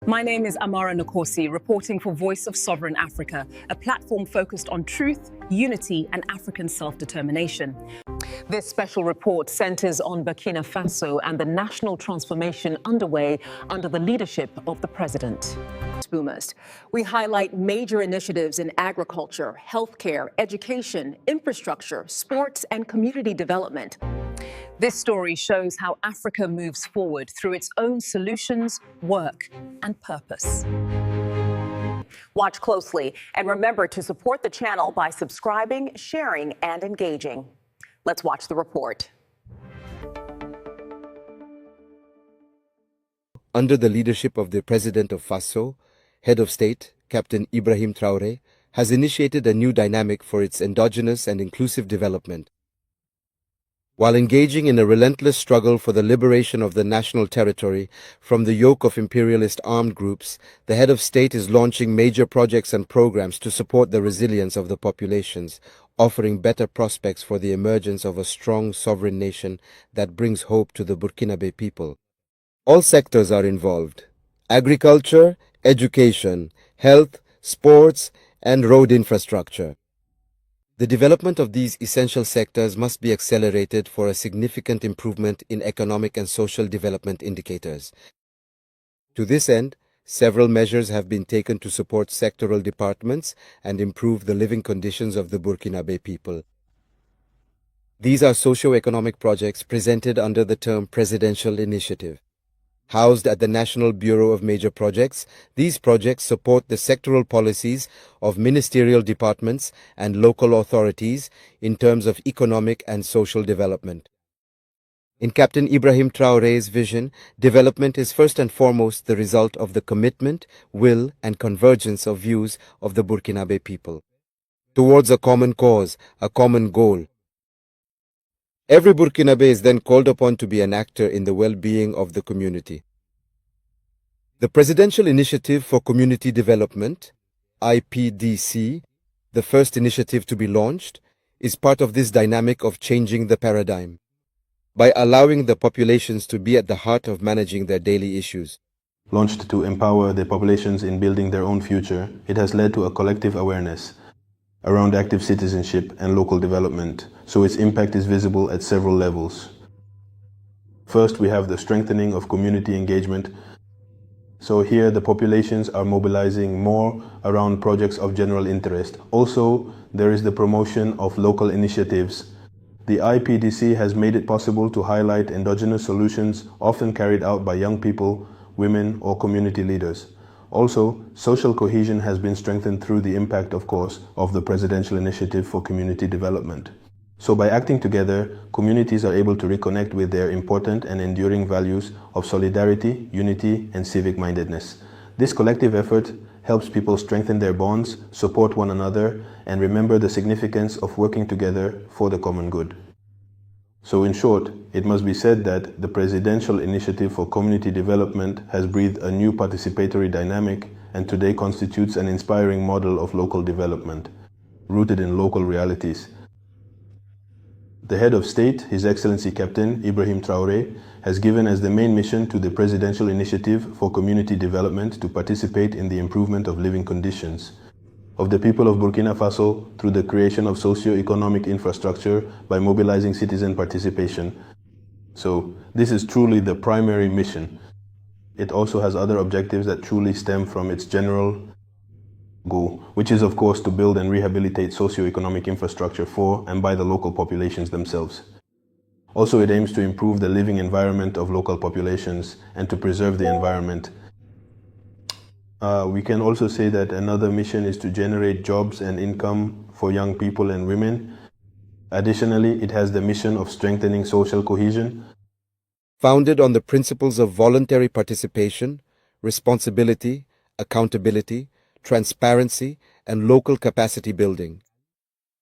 My name is Amara Nkosi, reporting for Voice of Sovereign Africa, a platform focused on truth, unity, and African self-determination. This special report centers on Burkina Faso and the national transformation underway under the leadership of the president. Boomers. We highlight major initiatives in agriculture, healthcare, education, infrastructure, sports, and community development. This story shows how Africa moves forward through its own solutions, work, and purpose. Watch closely and remember to support the channel by subscribing, sharing, and engaging. Let's watch the report. Under the leadership of the President of Faso, Head of State, Captain Ibrahim Traoré, has initiated a new dynamic for its endogenous and inclusive development. While engaging in a relentless struggle for the liberation of the national territory from the yoke of imperialist armed groups, the head of state is launching major projects and programs to support the resilience of the populations, offering better prospects for the emergence of a strong sovereign nation that brings hope to the Burkinabe people. All sectors are involved: agriculture, education, health, sports, and road infrastructure. The development of these essential sectors must be accelerated for a significant improvement in economic and social development indicators. To this end, several measures have been taken to support sectoral departments and improve the living conditions of the Burkinabe people. These are socio-economic projects presented under the term Presidential Initiative. Housed at the National Bureau of Major Projects, these projects support the sectoral policies of ministerial departments and local authorities in terms of economic and social development. In Captain Ibrahim Traoré's vision, development is first and foremost the result of the commitment, will, and convergence of views of the Burkinabe people towards a common cause, a common goal. Every Burkinabe is then called upon to be an actor in the well-being of the community. The Presidential Initiative for Community Development, IPDC, the first initiative to be launched, is part of this dynamic of changing the paradigm by allowing the populations to be at the heart of managing their daily issues. Launched to empower the populations in building their own future, it has led to a collective awareness around active citizenship and local development, so its impact is visible at several levels. First, we have the strengthening of community engagement. So here the populations are mobilizing more around projects of general interest. Also, there is the promotion of local initiatives. The IPDC has made it possible to highlight endogenous solutions often carried out by young people, women, or community leaders. Also, social cohesion has been strengthened through the impact, of course, of the Presidential Initiative for Community Development. So by acting together, communities are able to reconnect with their important and enduring values of solidarity, unity, and civic-mindedness. This collective effort helps people strengthen their bonds, support one another, and remember the significance of working together for the common good. So in short, it must be said that the Presidential Initiative for Community Development has breathed a new participatory dynamic and today constitutes an inspiring model of local development, rooted in local realities. The Head of State, His Excellency Captain Ibrahim Traoré, has given as the main mission to the Presidential Initiative for Community Development to participate in the improvement of living conditions of the people of Burkina Faso through the creation of socio-economic infrastructure by mobilizing citizen participation. So this is truly the primary mission. It also has other objectives that truly stem from its general goal, which is of course to build and rehabilitate socio-economic infrastructure for and by the local populations themselves. Also, it aims to improve the living environment of local populations and to preserve the environment. We can also say that another mission is to generate jobs and income for young people and women. Additionally, it has the mission of strengthening social cohesion. Founded on the principles of voluntary participation, responsibility, accountability, transparency, and local capacity building.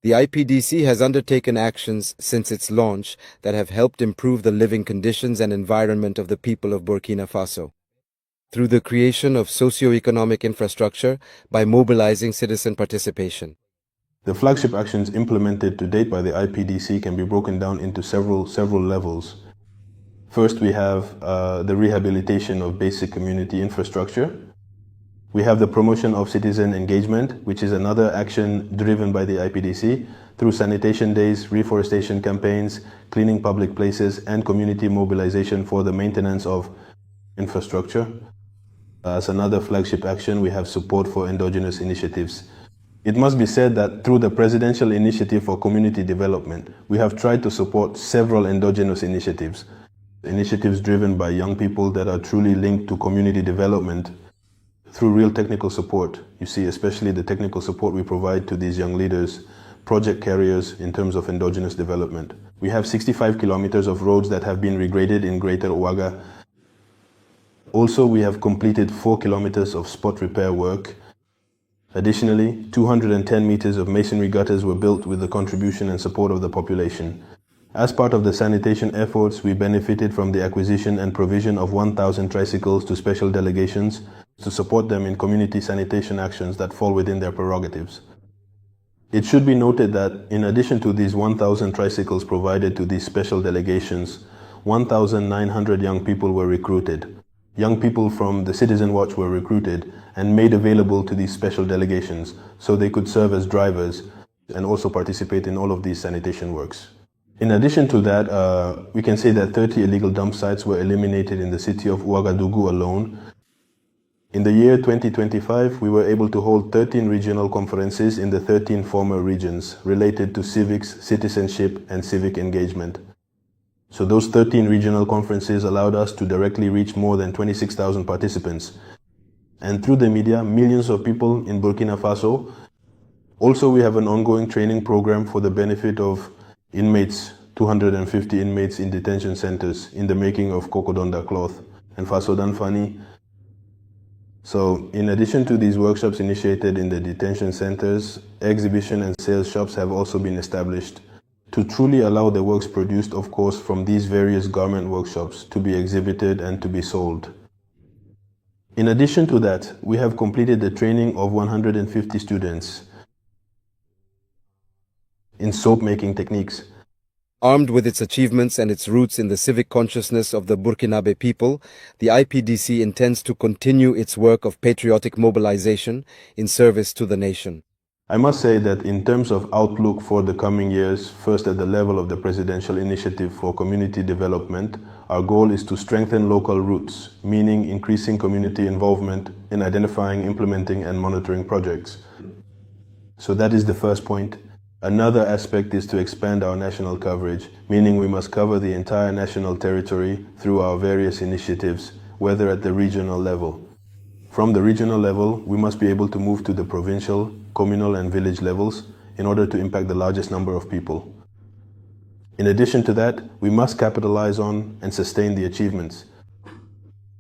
The IPDC has undertaken actions since its launch that have helped improve the living conditions and environment of the people of Burkina Faso through the creation of socio-economic infrastructure by mobilizing citizen participation. The flagship actions implemented to date by the IPDC can be broken down into several levels. First, we have the rehabilitation of basic community infrastructure. We have the promotion of citizen engagement, which is another action driven by the IPDC through sanitation days, reforestation campaigns, cleaning public places, and community mobilization for the maintenance of infrastructure. As another flagship action, we have support for endogenous initiatives. It must be said that through the Presidential Initiative for Community Development, we have tried to support several endogenous initiatives driven by young people that are truly linked to community development through real technical support. You see, especially the technical support we provide to these young leaders, project carriers in terms of endogenous development. We have 65 kilometers of roads that have been regraded in Greater Ouaga. Also, we have completed 4 kilometers of spot repair work. Additionally, 210 meters of masonry gutters were built with the contribution and support of the population. As part of the sanitation efforts, we benefited from the acquisition and provision of 1,000 tricycles to special delegations to support them in community sanitation actions that fall within their prerogatives. It should be noted that in addition to these 1,000 tricycles provided to these special delegations, 1,900 young people were recruited. Young people from the Citizen Watch were recruited and made available to these special delegations so they could serve as drivers and also participate in all of these sanitation works. In addition to that, we can say that 30 illegal dump sites were eliminated in the city of Ouagadougou alone. In the year 2025, we were able to hold 13 regional conferences in the 13 former regions related to civics, citizenship, and civic engagement. So those 13 regional conferences allowed us to directly reach more than 26,000 participants. And through the media, millions of people in Burkina Faso. Also, we have an ongoing training program for the benefit of inmates, 250 inmates in detention centers in the making of Kokodonda cloth and Faso Danfani. So in addition to these workshops initiated in the detention centers, exhibition and sales shops have also been established to truly allow the works produced, of course, from these various garment workshops to be exhibited and to be sold. In addition to that, we have completed the training of 150 students in soap-making techniques. Armed with its achievements and its roots in the civic consciousness of the Burkinabe people, the IPDC intends to continue its work of patriotic mobilization in service to the nation. I must say that in terms of outlook for the coming years, first at the level of the Presidential Initiative for Community Development, our goal is to strengthen local roots, meaning increasing community involvement in identifying, implementing, and monitoring projects. So that is the first point. Another aspect is to expand our national coverage, meaning we must cover the entire national territory through our various initiatives, whether at the regional level. From the regional level, we must be able to move to the provincial, communal, and village levels in order to impact the largest number of people. In addition to that, we must capitalize on and sustain the achievements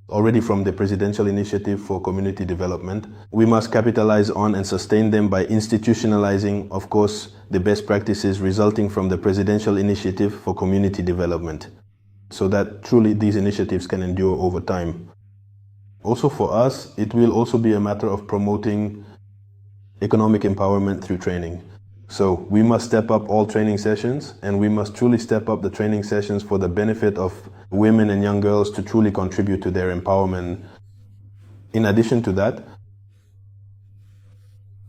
already from the Presidential Initiative for Community Development. We must capitalize on and sustain them by institutionalizing, of course, the best practices resulting from the Presidential Initiative for Community Development, so that truly these initiatives can endure over time. Also for us, it will also be a matter of promoting economic empowerment through training. So we must step up all training sessions, and we must truly step up the training sessions for the benefit of women and young girls to truly contribute to their empowerment. In addition to that,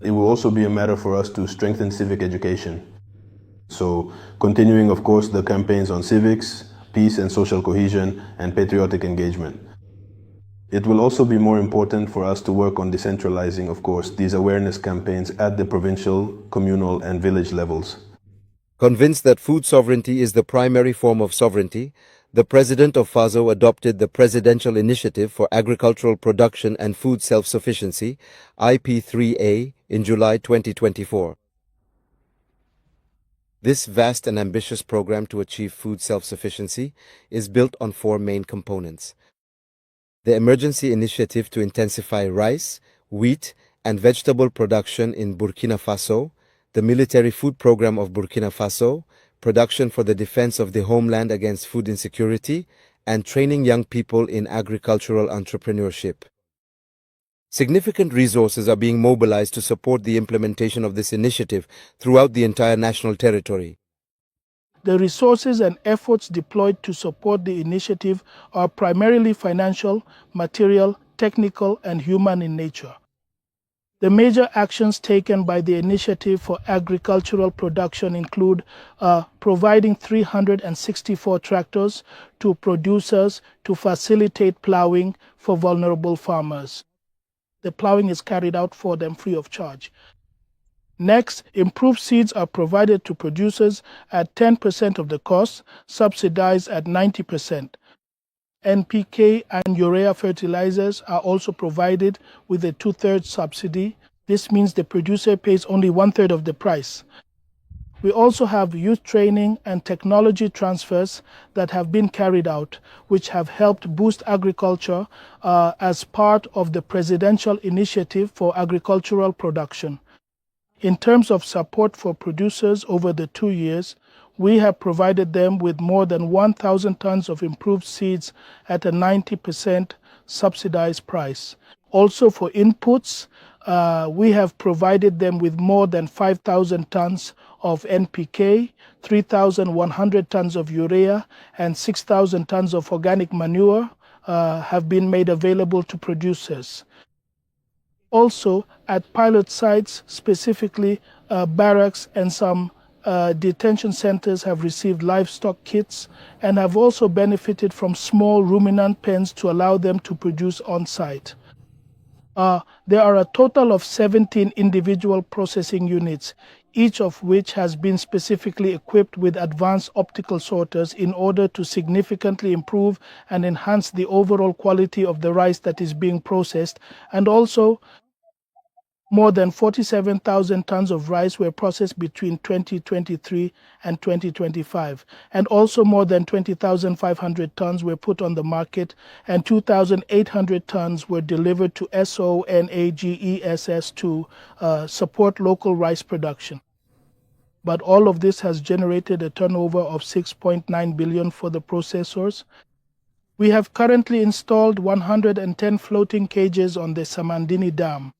it will also be a matter for us to strengthen civic education. So continuing, of course, the campaigns on civics, peace and social cohesion, and patriotic engagement. It will also be more important for us to work on decentralizing, of course, these awareness campaigns at the provincial, communal, and village levels. Convinced that food sovereignty is the primary form of sovereignty, the President of Faso adopted the Presidential Initiative for Agricultural Production and Food Self-Sufficiency, IP3A, in July 2024. This vast and ambitious program to achieve food self-sufficiency is built on 4 main components: the Emergency Initiative to intensify rice, wheat, and vegetable production in Burkina Faso, the Military Food Program of Burkina Faso, production for the defense of the homeland against food insecurity, and training young people in agricultural entrepreneurship. Significant resources are being mobilized to support the implementation of this initiative throughout the entire national territory. The resources and efforts deployed to support the initiative are primarily financial, material, technical, and human in nature. The major actions taken by the Initiative for Agricultural Production include providing 364 tractors to producers to facilitate plowing for vulnerable farmers. The plowing is carried out for them free of charge. Next, improved seeds are provided to producers at 10% of the cost, subsidized at 90%. NPK and urea fertilizers are also provided with a 2/3 subsidy. This means the producer pays only 1/3 of the price. We also have youth training and technology transfers that have been carried out, which have helped boost agriculture as part of the Presidential Initiative for Agricultural Production. In terms of support for producers over the 2 years, we have provided them with more than 1,000 tons of improved seeds at a 90% subsidized price. Also for inputs, we have provided them with more than 5,000 tons of NPK, 3,100 tons of urea, and 6,000 tons of organic manure have been made available to producers. Also, at pilot sites, specifically barracks and some detention centers have received livestock kits and have also benefited from small ruminant pens to allow them to produce on site. There are a total of 17 individual processing units, each of which has been specifically equipped with advanced optical sorters in order to significantly improve and enhance the overall quality of the rice that is being processed, and also more than 47,000 tons of rice were processed between 2023 and 2025, and also more than 20,500 tons were put on the market, and 2,800 tons were delivered to SONAGESS to support local rice production. But all of this has generated a turnover of 6.9 billion for the processors. We have currently installed 110 floating cages on the Samandini Dam,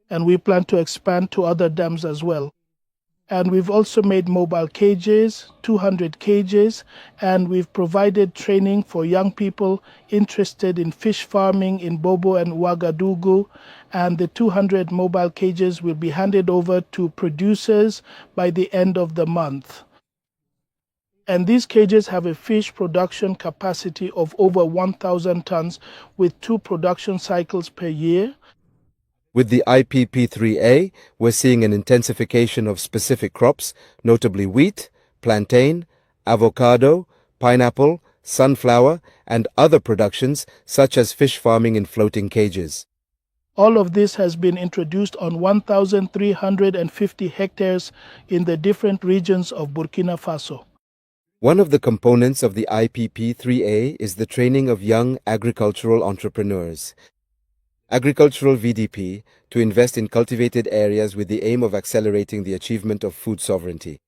and we plan to expand to other dams as well. And we've also made mobile cages, 200 cages, and we've provided training for young people interested in fish farming in Bobo and Ouagadougou, and the 200 mobile cages will be handed over to producers by the end of the month. And these cages have a fish production capacity of over 1,000 tons with 2 production cycles per year. With the IPP3A, we're seeing an intensification of specific crops, notably wheat, plantain, avocado, pineapple, sunflower, and other productions such as fish farming in floating cages. All of this has been introduced on 1,350 hectares in the different regions of Burkina Faso. One of the components of the IPP3A is the training of young agricultural entrepreneurs. Agricultural VDP to invest in cultivated areas with the aim of accelerating the achievement of food sovereignty.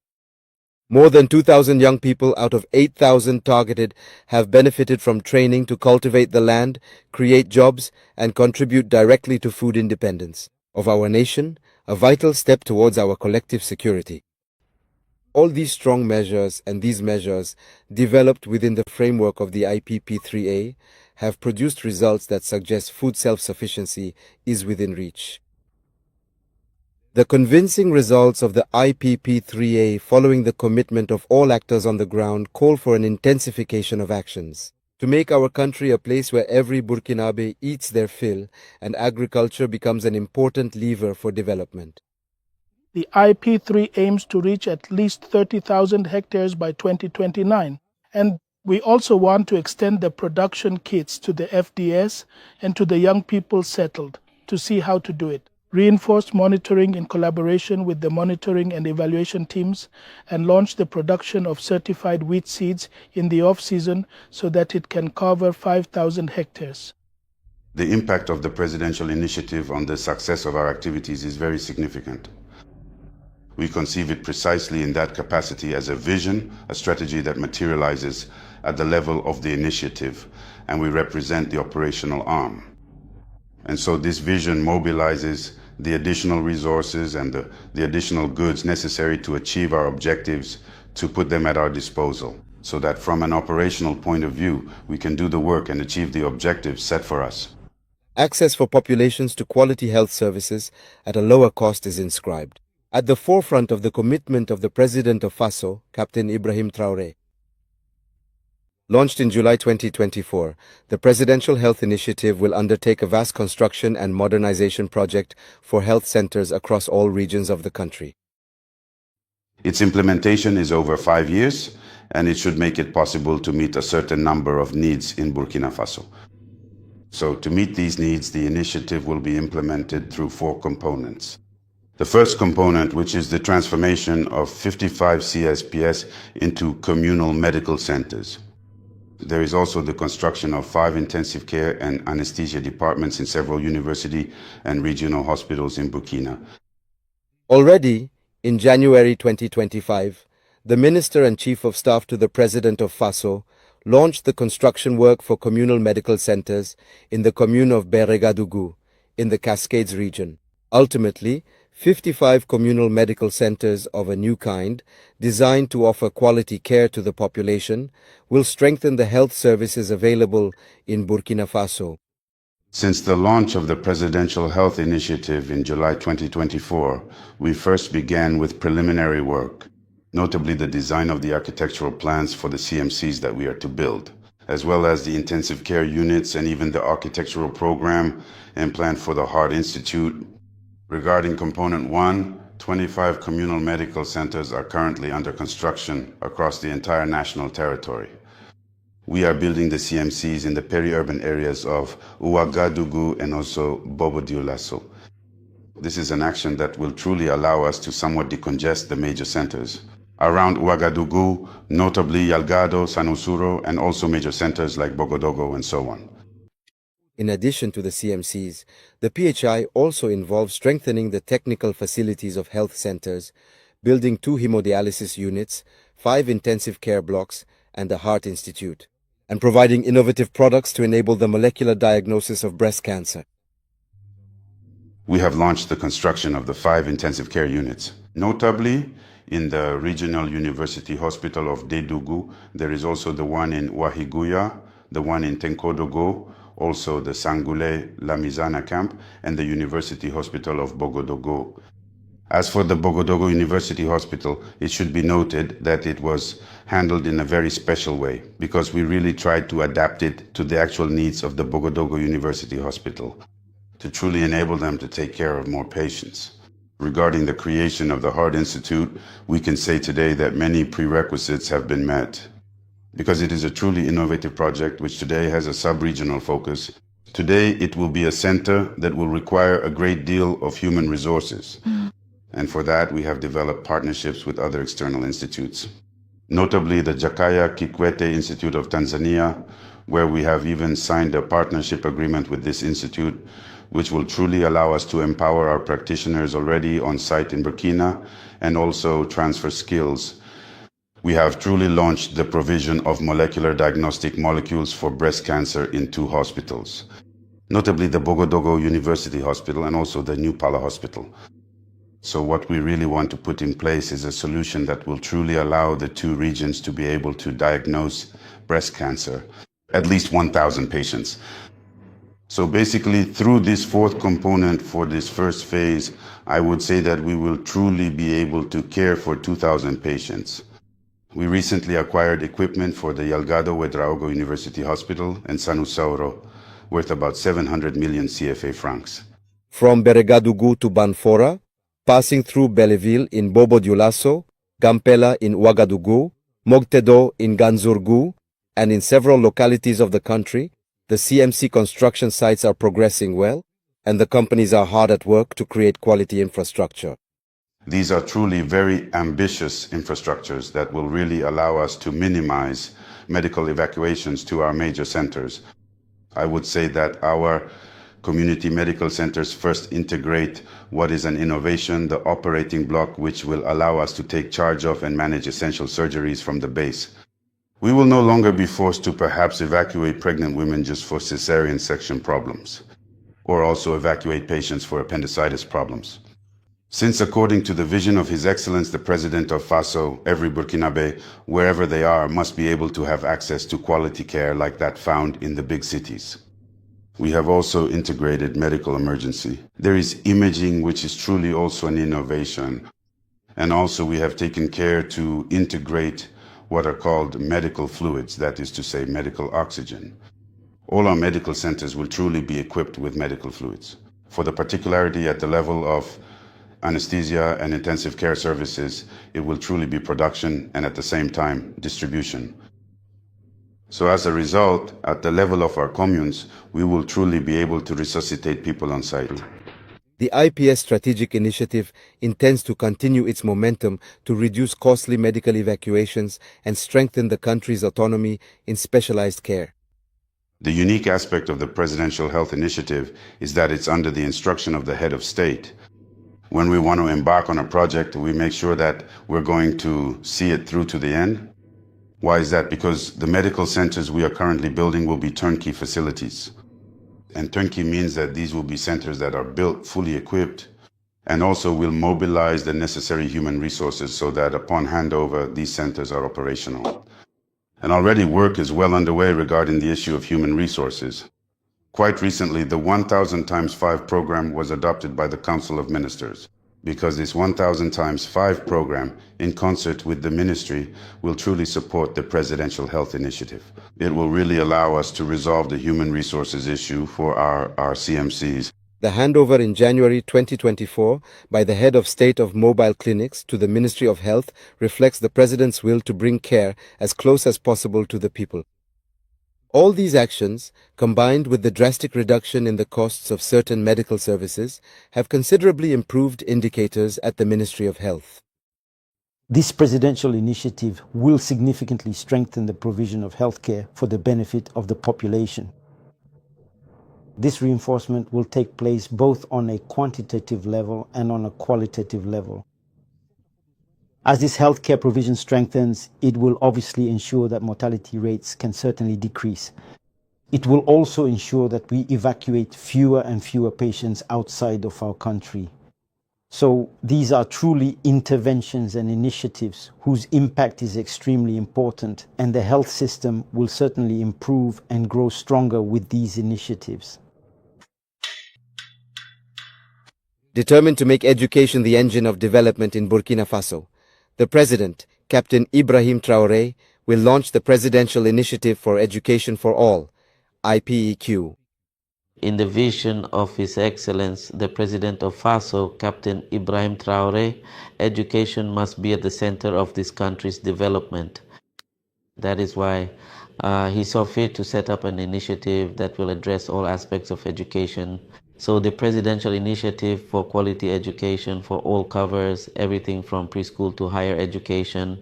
More than 2,000 young people out of 8,000 targeted have benefited from training to cultivate the land, create jobs, and contribute directly to food independence of our nation, a vital step towards our collective security. All these strong measures and these measures, developed within the framework of the IPP3A, have produced results that suggest food self-sufficiency is within reach. The convincing results of the IPP3A following the commitment of all actors on the ground call for an intensification of actions to make our country a place where every Burkinabe eats their fill and agriculture becomes an important lever for development. The IP3 aims to reach at least 30,000 hectares by 2029, and we also want to extend the production kits to the FDS and to the young people settled to see how to do it. Reinforce monitoring in collaboration with the monitoring and evaluation teams, and launch the production of certified wheat seeds in the off-season so that it can cover 5,000 hectares. The impact of the presidential initiative on the success of our activities is very significant. We conceive it precisely in that capacity as a vision, a strategy that materializes at the level of the initiative, and we represent the operational arm. And so this vision mobilizes the additional resources and the additional goods necessary to achieve our objectives, to put them at our disposal, so that from an operational point of view, we can do the work and achieve the objectives set for us. Access for populations to quality health services at a lower cost is inscribed. At the forefront of the commitment of the President of Faso, Captain Ibrahim Traoré. Launched in July 2024, the Presidential Health Initiative will undertake a vast construction and modernization project for health centers across all regions of the country. Its implementation is over 5 years, and it should make it possible to meet a certain number of needs in Burkina Faso. So to meet these needs, the initiative will be implemented through 4 components. The first component, which is the transformation of 55 CSPS into communal medical centers. There is also the construction of 5 intensive care and anesthesia departments in several university and regional hospitals in Burkina. Already, in January 2025, the Minister and Chief of Staff to the President of Faso launched the construction work for communal medical centers in the commune of Beregadougou in the Cascades region. Ultimately, 55 communal medical centers of a new kind, designed to offer quality care to the population, will strengthen the health services available in Burkina Faso. Since the launch of the Presidential Health Initiative in July 2024, we first began with preliminary work, notably the design of the architectural plans for the CMCs that we are to build, as well as the intensive care units and even the architectural program and plan for the Heart Institute. Regarding Component 1, 25 communal medical centers are currently under construction across the entire national territory. We are building the CMCs in the peri-urban areas of Ouagadougou and also Bobo-Dioulasso. This is an action that will truly allow us to somewhat decongest the major centers. Around Ouagadougou, notably Yalgado, Sanusuro, and also major centers like Bogodogo and so on. In addition to the CMCs, the PHI also involves strengthening the technical facilities of health centers, building 2 hemodialysis units, 5 intensive care blocks, and a Heart Institute, and providing innovative products to enable the molecular diagnosis of breast cancer. We have launched the construction of the 5 intensive care units. Notably, in the Regional University Hospital of Dédougou, there is also the one in Ouahigouya, the one in Tenkodogo, also the Sangoulé La Mizana camp, and the University Hospital of Bogodogo. As for the Bogodogo University Hospital, it should be noted that it was handled in a very special way, because we really tried to adapt it to the actual needs of the Bogodogo University Hospital, to truly enable them to take care of more patients. Regarding the creation of the Heart Institute, we can say today that many prerequisites have been met. Because it is a truly innovative project which today has a sub-regional focus. Today it will be a center that will require a great deal of human resources. And for that we have developed partnerships with other external institutes. Notably the Jakaya Kikwete Institute of Tanzania, where we have even signed a partnership agreement with this institute, which will truly allow us to empower our practitioners already on site in Burkina and also transfer skills. We have truly launched the provision of molecular diagnostic molecules for breast cancer in 2 hospitals, notably the Bogodogo University Hospital and also the New Pala Hospital. So what we really want to put in place is a solution that will truly allow the 2 regions to be able to diagnose breast cancer, at least 1,000 patients. So basically, through this 4th component for this first phase, I would say that we will truly be able to care for 2,000 patients. We recently acquired equipment for the Yalgado Ouedraogo University Hospital and Sanusuro, worth about 700 million CFA francs. From Beregadougou to Banfora, passing through Belleville in Bobo-Dioulasso, Gampela in Ouagadougou, Mogtedo in Ganzourgou, and in several localities of the country, the CMC construction sites are progressing well, and the companies are hard at work to create quality infrastructure. These are truly very ambitious infrastructures that will really allow us to minimize medical evacuations to our major centers. I would say that our community medical centers first integrate what is an innovation, the operating block, which will allow us to take charge of and manage essential surgeries from the base. We will no longer be forced to perhaps evacuate pregnant women just for cesarean section problems, or also evacuate patients for appendicitis problems. Since according to the vision of His Excellence the President of Faso, every Burkinabe, wherever they are, must be able to have access to quality care like that found in the big cities. We have also integrated medical emergency. There is imaging, which is truly also an innovation. And also we have taken care to integrate what are called medical fluids, that is to say medical oxygen. All our medical centers will truly be equipped with medical fluids. For the particularity at the level of anesthesia and intensive care services, it will truly be production and at the same time distribution. So as a result, at the level of our communes, we will truly be able to resuscitate people on site. The IPS strategic initiative intends to continue its momentum to reduce costly medical evacuations and strengthen the country's autonomy in specialized care. The unique aspect of the Presidential Health Initiative is that it's under the instruction of the head of state. When we want to embark on a project, we make sure that we're going to see it through to the end. Why is that? Because the medical centers we are currently building will be turnkey facilities. And turnkey means that these will be centers that are built, fully equipped, and also will mobilize the necessary human resources so that upon handover, these centers are operational. And already work is well underway regarding the issue of human resources. Quite recently, the 1000 times 5 program was adopted by the Council of Ministers, because this 1000 times 5 program, in concert with the ministry, will truly support the Presidential Health Initiative. It will really allow us to resolve the human resources issue for our CMCs. The handover in January 2024 by the head of state of mobile clinics to the Ministry of Health reflects the President's will to bring care as close as possible to the people. All these actions, combined with the drastic reduction in the costs of certain medical services, have considerably improved indicators at the Ministry of Health. This presidential initiative will significantly strengthen the provision of healthcare for the benefit of the population. This reinforcement will take place both on a quantitative level and on a qualitative level. As this healthcare provision strengthens, it will obviously ensure that mortality rates can certainly decrease. It will also ensure that we evacuate fewer and fewer patients outside of our country. So these are truly interventions and initiatives whose impact is extremely important, and the health system will certainly improve and grow stronger with these initiatives. Determined to make education the engine of development in Burkina Faso, the President, Captain Ibrahim Traoré, will launch the Presidential Initiative for Education for All, IPEQ. In the vision of His Excellence, the President of Faso, Captain Ibrahim Traoré, education must be at the center of this country's development. That is why he saw fit to set up an initiative that will address all aspects of education. So the Presidential Initiative for Quality Education for All covers everything from preschool to higher education.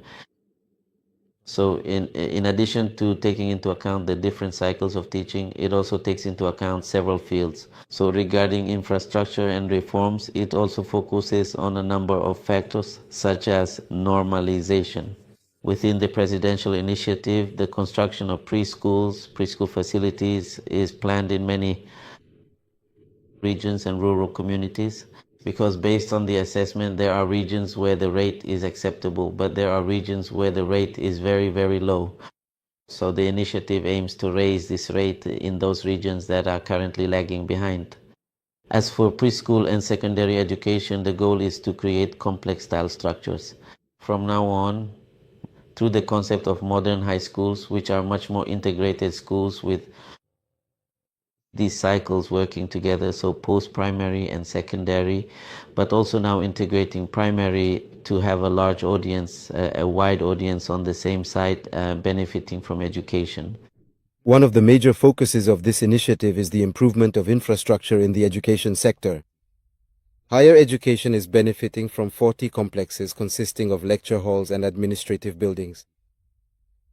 So in addition to taking into account the different cycles of teaching, it also takes into account several fields. So regarding infrastructure and reforms, it also focuses on a number of factors such as normalization. Within the Presidential Initiative, the construction of preschool facilities is planned in many regions and rural communities, because based on the assessment, there are regions where the rate is acceptable, but there are regions where the rate is very, very low. So the initiative aims to raise this rate in those regions that are currently lagging behind. As for preschool and secondary education, the goal is to create complex style structures. From now on, through the concept of modern high schools, which are much more integrated schools with these cycles working together, so post-primary and secondary, but also now integrating primary to have a large audience, a wide audience on the same site, benefiting from education. One of the major focuses of this initiative is the improvement of infrastructure in the education sector. Higher education is benefiting from 40 complexes consisting of lecture halls and administrative buildings.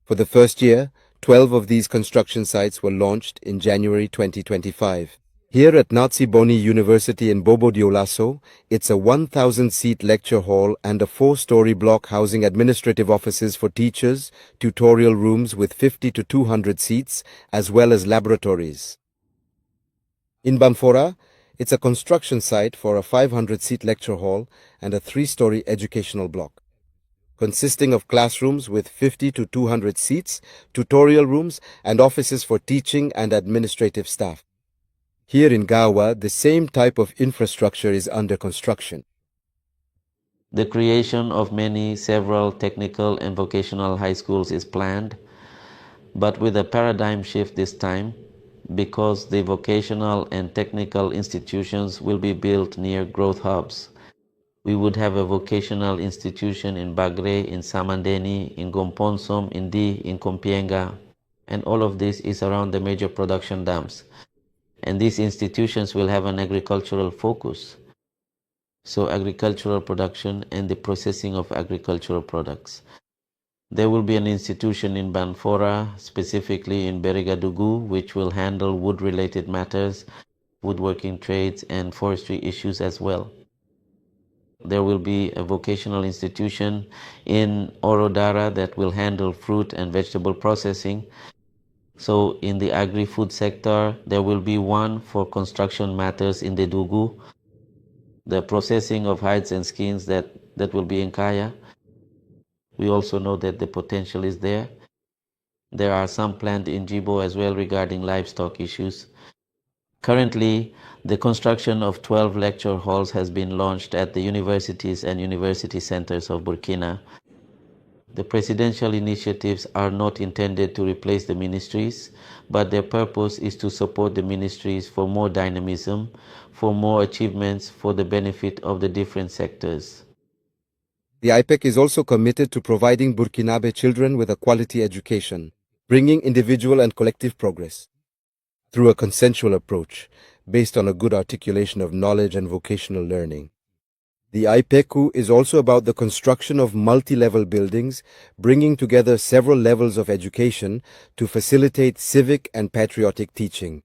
For the first year, 12 of these construction sites were launched in January 2025. Here at Natsi Boni University in Bobo Dioulasso, it's a 1,000-seat lecture hall and a 4-story block housing administrative offices for teachers, tutorial rooms with 50 to 200 seats, as well as laboratories. In Bamfora, it's a construction site for a 500-seat lecture hall and a 3-story educational block, consisting of classrooms with 50 to 200 seats, tutorial rooms, and offices for teaching and administrative staff. Here in Gawa, the same type of infrastructure is under construction. The creation of several technical and vocational high schools is planned, but with a paradigm shift this time, because the vocational and technical institutions will be built near growth hubs. We would have a vocational institution in Bagre, in Samandeni, in Gomponsom, in Di, in Kompienga, and all of this is around the major production dams. And these institutions will have an agricultural focus. So agricultural production and the processing of agricultural products. There will be an institution in Banfora, specifically in Berigadugu, which will handle wood-related matters, woodworking trades, and forestry issues as well. There will be a vocational institution in Orodara that will handle fruit and vegetable processing. So in the agri-food sector, there will be one for construction matters in the Dugu, the processing of hides and skins that will be in Kaya. We also know that the potential is there. There are some planned in Jibo as well regarding livestock issues. Currently, the construction of 12 lecture halls has been launched at the universities and university centers of Burkina. The presidential initiatives are not intended to replace the ministries, but their purpose is to support the ministries for more dynamism, for more achievements for the benefit of the different sectors. The IPEC is also committed to providing Burkinabe children with a quality education, bringing individual and collective progress. Through a consensual approach, based on a good articulation of knowledge and vocational learning. The IPECU is also about the construction of multi-level buildings, bringing together several levels of education to facilitate civic and patriotic teaching.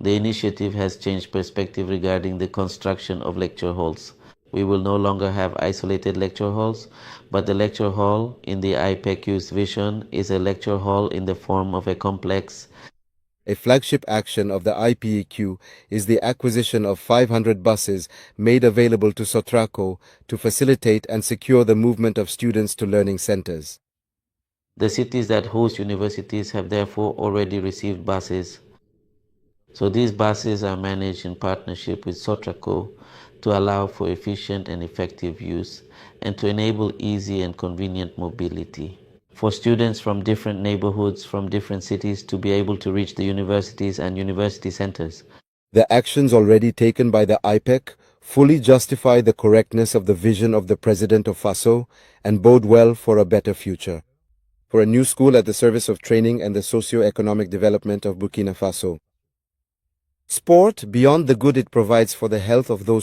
The initiative has changed perspective regarding the construction of lecture halls. We will no longer have isolated lecture halls, but the lecture hall in the IPECU's vision is a lecture hall in the form of a complex. A flagship action of the IPEQ is the acquisition of 500 buses made available to Sotraco to facilitate and secure the movement of students to learning centers. The cities that host universities have therefore already received buses. So these buses are managed in partnership with Sotraco to allow for efficient and effective use and to enable easy and convenient mobility for students from different neighborhoods, from different cities, to be able to reach the universities and university centers. The actions already taken by the IPEC fully justify the correctness of the vision of the President of Faso and bode well for a better future. For a new school at the service of training and the socio-economic development of Burkina Faso. Sport, beyond the good it provides for the health of those